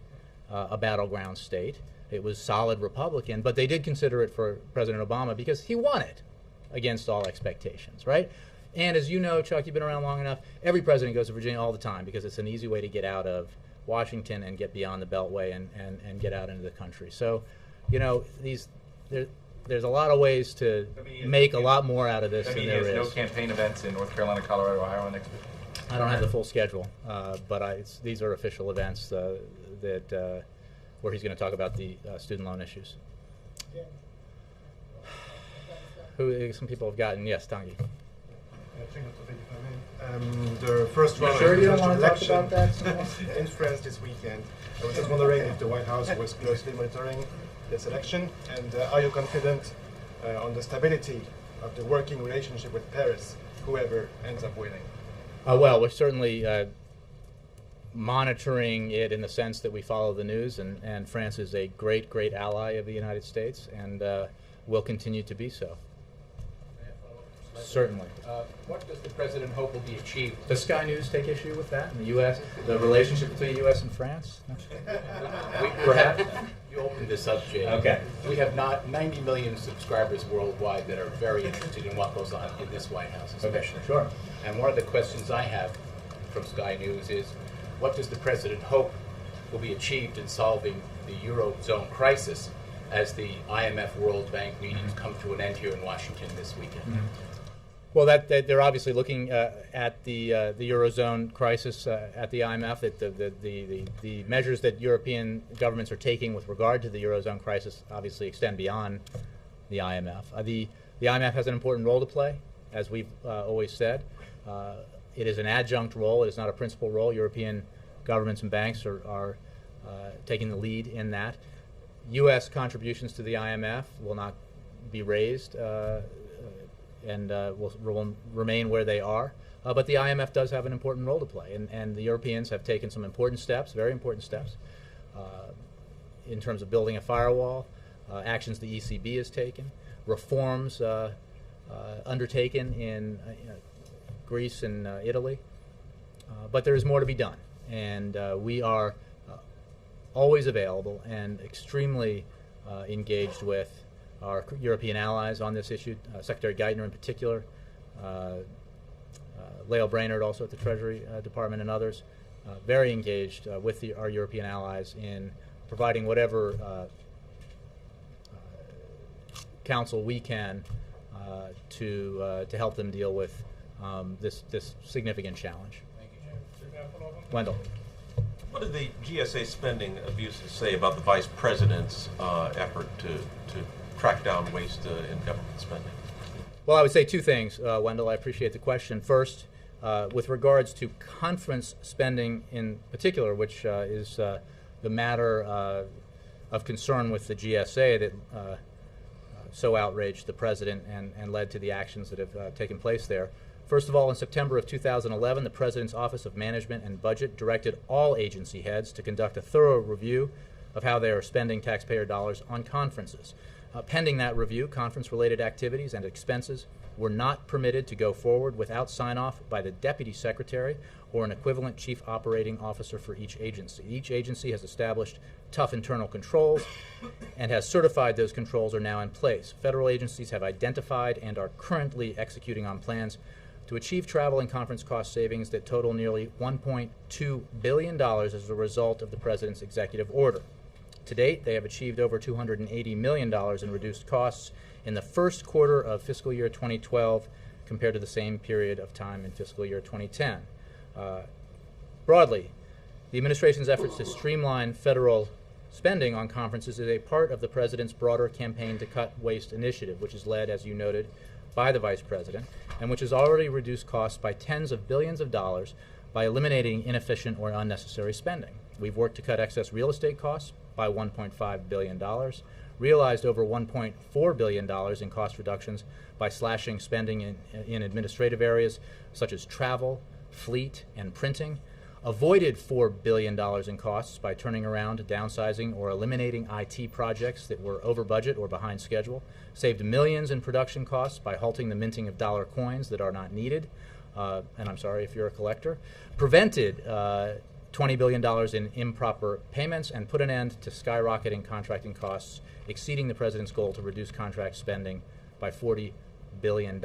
A: a battleground state. It was solid Republican, but they did consider it for President Obama because he won it against all expectations, right? And as you know, Chuck, you've been around long enough, every president goes to Virginia all the time because it's an easy way to get out of Washington and get beyond the Beltway and get out into the country. So, there's a lot of ways to make a lot more out of this than there is.
R: No campaign events in North Carolina, Colorado, Iowa next week?
A: I don't have the full schedule, but these are official events that where he's going to talk about the student loan issues. Some people have gotten, yes, Tanguy.
S: The first round of
A: you don't want to talk
S: election
A: about that
S: in France this weekend. I was just wondering if the White House was closely monitoring this election, and are you confident on the stability of the working relationship with Paris, whoever ends up winning?
A: Well, we're certainly monitoring it in the sense that we follow the news, and France is a great, great ally of the United States, and will continue to be so. Certainly.
T: What does the president hope will be achieved?
A: Does Sky News take issue with that in the U.S., the relationship between the U.S. and France?
T: Perhaps you opened this up, Jay.
A: Okay.
T: We have not 90 million subscribers worldwide that are very interested in what goes on in this White House, especially.
A: Okay, sure.
T: And one of the questions I have from Sky News is, what does the president hope will be achieved in solving the Eurozone crisis as the IMF World Bank meetings come to an end here in Washington this weekend?
A: Mm-hmm. Well, that they're obviously looking at the Eurozone crisis at the IMF. That the measures that European governments are taking with regard to the Eurozone crisis obviously extend beyond the IMF. The IMF has an important role to play, as we've always said. It is an adjunct role. It is not a principal role. European governments and banks are taking the lead in that. U.S. contributions to the IMF will not be raised. And will remain where they are. But the IMF does have an important role to play, and the Europeans have taken some important steps, very important steps, in terms of building a firewall, actions the ECB has taken, reforms undertaken in Greece and Italy. But there is more to be done, and we are always available and extremely engaged with our European allies on this issue, Secretary Geithner in particular, Leo Brainerd also at the Treasury Department and others, very engaged with our European allies in providing whatever counsel we can to help them deal with this significant challenge.
U: Thank you, Jim.
A: Wendell.
U: What did the GSA spending abuses say about the Vice President's effort to track down waste in government spending?
A: Well, I would say two things, Wendell. I appreciate the question. First, with regards to conference spending in particular, which is the matter of concern with the GSA that so outraged the president and led to the actions that have taken place there. First of all, in September of 2011, the President's Office of Management and Budget directed all agency heads to conduct a thorough review of how they are spending taxpayer dollars on conferences. Pending that review, conference-related activities and expenses were not permitted to go forward without sign-off by the Deputy Secretary or an equivalent Chief Operating Officer for each agency. Each agency has established tough internal controls and has certified those controls are now in place. Federal agencies have identified and are currently executing on plans to achieve travel and conference cost savings that total nearly $1.2 billion as a result of the President's executive order. To date, they have achieved over $280 million in reduced costs in the first quarter of fiscal year 2012 compared to the same period of time in fiscal year 2010. Broadly, the administration's efforts to streamline federal spending on conferences is a part of the president's broader campaign to cut waste initiative, which is led, as you noted, by the vice president, and which has already reduced costs by tens of billions of dollars by eliminating inefficient or unnecessary spending. We've worked to cut excess real estate costs by $1.5 billion, realized over $1.4 billion in cost reductions by slashing spending in administrative areas such as travel, fleet, and printing, avoided $4 billion in costs by turning around, downsizing, or eliminating IT projects that were over budget or behind schedule, saved millions in production costs by halting the minting of dollar coins that are not needed, and I'm sorry if you're a collector, prevented $20 billion in improper payments, and put an end to skyrocketing contracting costs, exceeding the president's goal to reduce contract spending by $40 billion.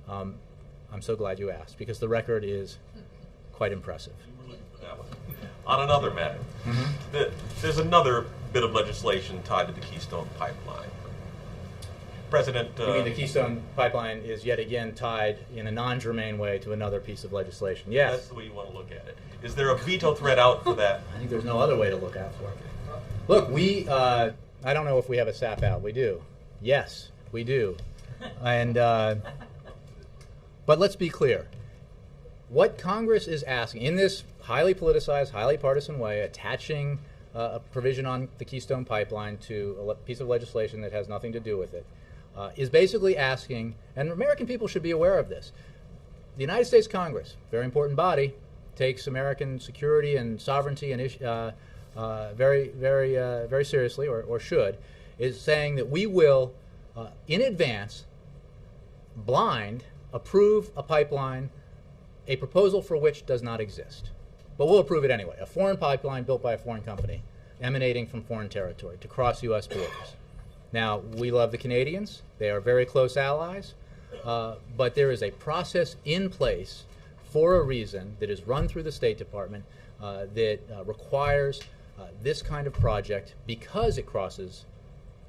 A: I'm so glad you asked, because the record is quite impressive.
U: On another matter, there's another bit of legislation tied to the Keystone Pipeline. President...
A: You mean the Keystone Pipeline is yet again tied in a non-germane way to another piece of legislation? Yes.
U: That's the way you want to look at it. Is there a veto threat out for that?
A: I think there's no other way to look out for it. Look, I don't know if we have a SAP out. We do. Yes, we do. And but let's be clear. What Congress is asking, in this highly politicized, highly partisan way, attaching a provision on the Keystone Pipeline to a piece of legislation that has nothing to do with it, is basically asking, and American people should be aware of this, the United States Congress, very important body, takes American security and sovereignty and very, very, very seriously, or should, is saying that we will, in advance, blind approve a pipeline, a proposal for which does not exist. But we'll approve it anyway. A foreign pipeline built by a foreign company emanating from foreign territory to cross U.S. borders. Now, we love the Canadians. They are very close allies. But there is a process in place for a reason that is run through the State Department that requires this kind of project, because it crosses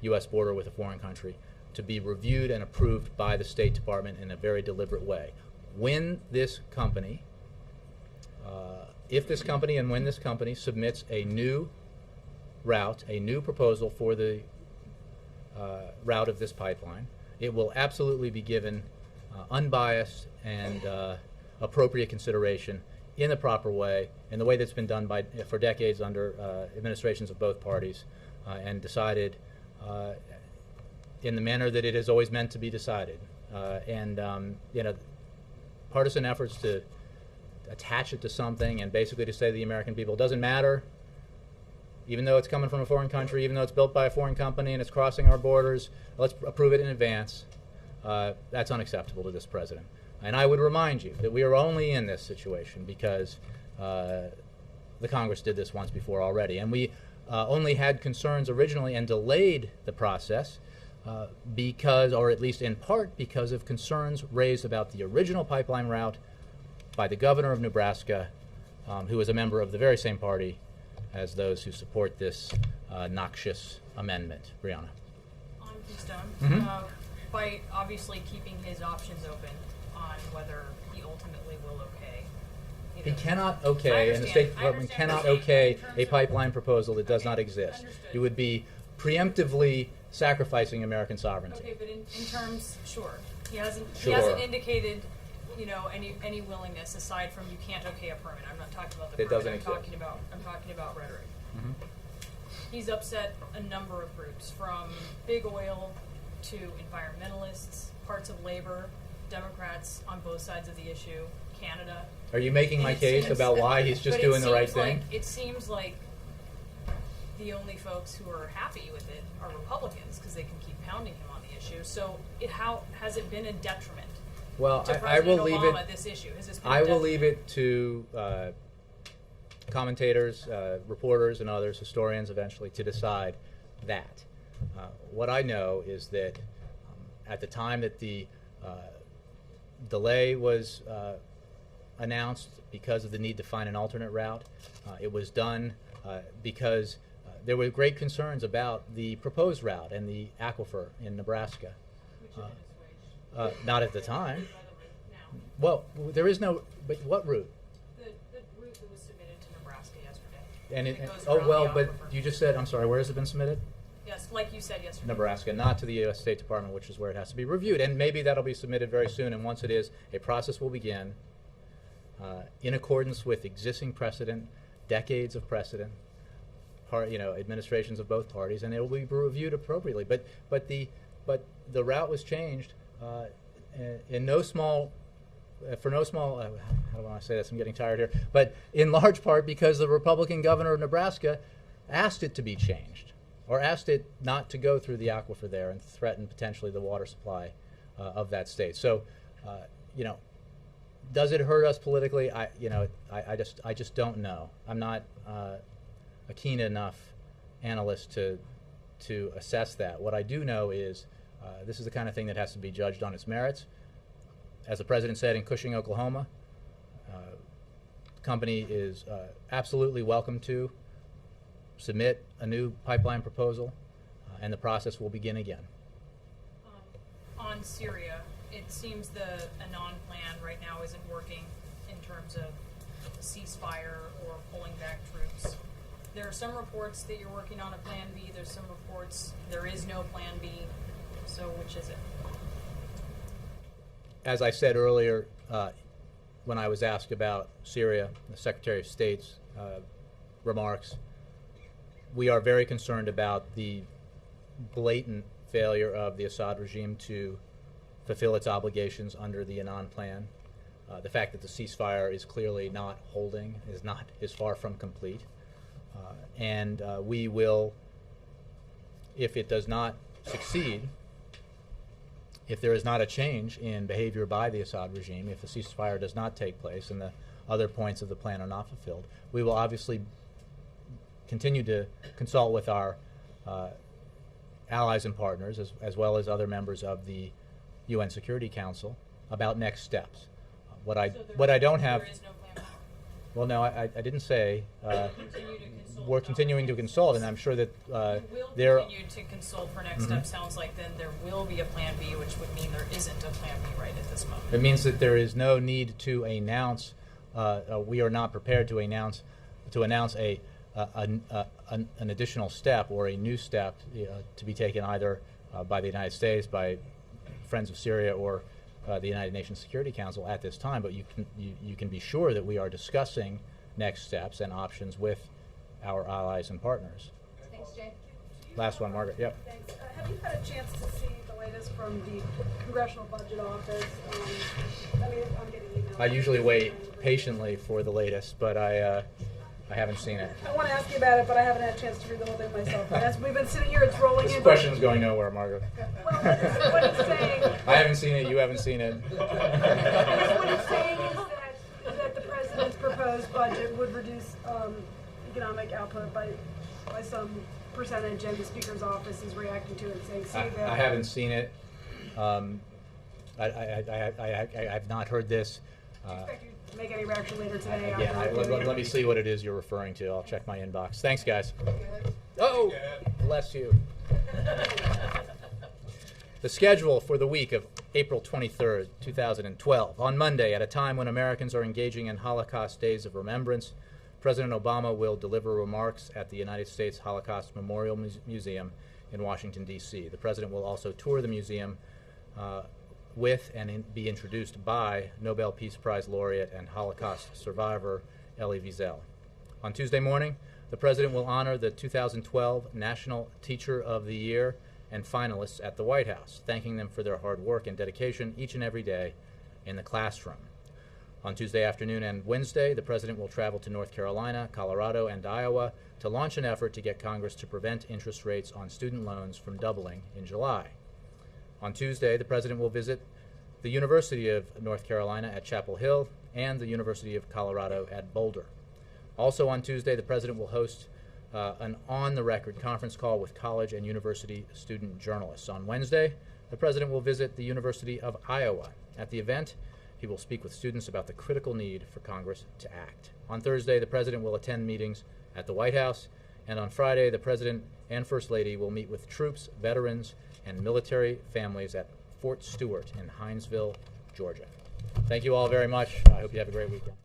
A: U.S. border with a foreign country, to be reviewed and approved by the State Department in a very deliberate way. When this company, if this company and when this company submits a new route, a new proposal for the route of this pipeline, it will absolutely be given unbiased and appropriate consideration in the proper way, in the way that's been done for decades under administrations of both parties, and decided in the manner that it is always meant to be decided. Partisan efforts to attach it to something and basically to say to the American people, it doesn't matter, even though it's coming from a foreign country, even though it's built by a foreign company and it's crossing our borders, let's approve it in advance. That's unacceptable to this president. And I would remind you that we are only in this situation because the Congress did this once before already. And we only had concerns originally and delayed the process because, or at least in part, because of concerns raised about the original pipeline route by the governor of Nebraska, who is a member of the very same party as those who support this noxious amendment. Brianna.
H: On Keystone, by obviously keeping his options open on whether he ultimately will okay.
A: He cannot okay, and the State Department cannot okay a pipeline proposal that does not exist. It would be preemptively sacrificing American sovereignty.
H: Okay, but in terms, sure. He hasn't indicated, any willingness aside from you can't okay a permit. I'm not talking about the permit. I'm talking about rhetoric. He's upset a number of groups, from big oil to environmentalists, parts of labor, Democrats on both sides of the issue, Canada.
A: Are you making my case about why he's just doing the right thing?
H: It seems like the only folks who are happy with it are Republicans, because they can keep pounding him on the issue. So how has it been a detriment to President Obama, this issue? Has this been
A: I will leave it to commentators, reporters, and others, historians eventually, to decide that. What I know is that at the time that the delay was announced because of the need to find an alternate route, it was done because there were great concerns about the proposed route and the aquifer in Nebraska. Not at the time. Well, there is no, but what route?
H: The route that was submitted to Nebraska yesterday.
A: And
H: It goes
A: oh,
H: around
A: well,
H: the
A: but
H: aquifer.
A: you just said, I'm sorry, where has it been submitted?
H: Yes, like you said yesterday.
A: Nebraska, not to the U.S. State Department, which is where it has to be reviewed. And maybe that'll be submitted very soon, and once it is, a process will begin in accordance with existing precedent, decades of precedent, administrations of both parties, and it will be reviewed appropriately. But the route was changed in no small, for no small, how do I say this? I'm getting tired here. But in large part because the Republican governor of Nebraska asked it to be changed, or asked it not to go through the aquifer there and threaten potentially the water supply of that state. So, does it hurt us politically? I just don't know. I'm not a keen enough analyst to assess that. What I do know is this is the kind of thing that has to be judged on its merits. As the president said in Cushing, Oklahoma, the company is absolutely welcome to submit a new pipeline proposal, and the process will begin again.
H: On Syria, it seems the Annan plan right now isn't working in terms of ceasefire or pulling back troops. There are some reports that you're working on a plan B. There's some reports there is no plan B. So which is it?
A: As I said earlier, when I was asked about Syria, the Secretary of State's remarks, we are very concerned about the blatant failure of the Assad regime to fulfill its obligations under the Annan plan. The fact that the ceasefire is clearly not holding, is far from complete. And we will, if it does not succeed, if there is not a change in behavior by the Assad regime, if the ceasefire does not take place and the other points of the plan are not fulfilled, we will obviously continue to consult with our allies and partners, as well as other members of the UN Security Council, about next steps. What I don't have.
H: There is no plan B.
A: Well, no, I didn't say. We're continuing to consult, and I'm sure that
H: will continue to consult for next steps. Sounds like then there will be a plan B, which would mean there isn't a plan B right at this moment.
A: It means that there is no need to announce. We are not prepared to announce an additional step or a new step to be taken either by the United States, by Friends of Syria, or the United Nations Security Council at this time. But you can be sure that we are discussing next steps and options with our allies and partners.
D: Thanks, Jay.
A: Last one, Margaret. Yep.
C: Thanks. Have you had a chance to see the latest from the Congressional Budget Office? I'm getting emails.
A: I usually wait patiently for the latest, but I haven't seen it.
C: I want to ask you about it, but I haven't had a chance to read the whole thing myself. But as we've been sitting here, it's rolling in.
A: This question's going nowhere, Margaret.
C: Well, what it's saying.
A: I haven't seen it. You haven't seen it.
C: What it's saying is that the president's proposed budget would reduce economic output by some percentage, and the Speaker's office is reacting to it, saying,
A: I haven't seen it. I have not heard this.
C: Do you expect you to make any reaction later today?
A: Let me see what it is you're referring to. I'll check my inbox. Thanks, guys. Oh, bless you. The schedule for the week of April 23rd, 2012. On Monday, at a time when Americans are engaging in Holocaust Days of Remembrance, President Obama will deliver remarks at the United States Holocaust Memorial Museum in Washington, D.C. The president will also tour the museum with and be introduced by Nobel Peace Prize laureate and Holocaust survivor Elie Wiesel. On Tuesday morning, the president will honor the 2012 National Teacher of the Year and finalists at the White House, thanking them for their hard work and dedication each and every day in the classroom. On Tuesday afternoon and Wednesday, the president will travel to North Carolina, Colorado, and Iowa to launch an effort to get Congress to prevent interest rates on student loans from doubling in July. On Tuesday, the president will visit the University of North Carolina at Chapel Hill and the University of Colorado at Boulder. Also on Tuesday, the president will host an on-the-record conference call with college and university student journalists. On Wednesday, the president will visit the University of Iowa. At the event, he will speak with students about the critical need for Congress to act. On Thursday, the president will attend meetings at the White House, and on Friday, the president and First Lady will meet with troops, veterans, and military families at Fort Stewart in Hinesville, Georgia. Thank you all very much. I hope you have a great weekend.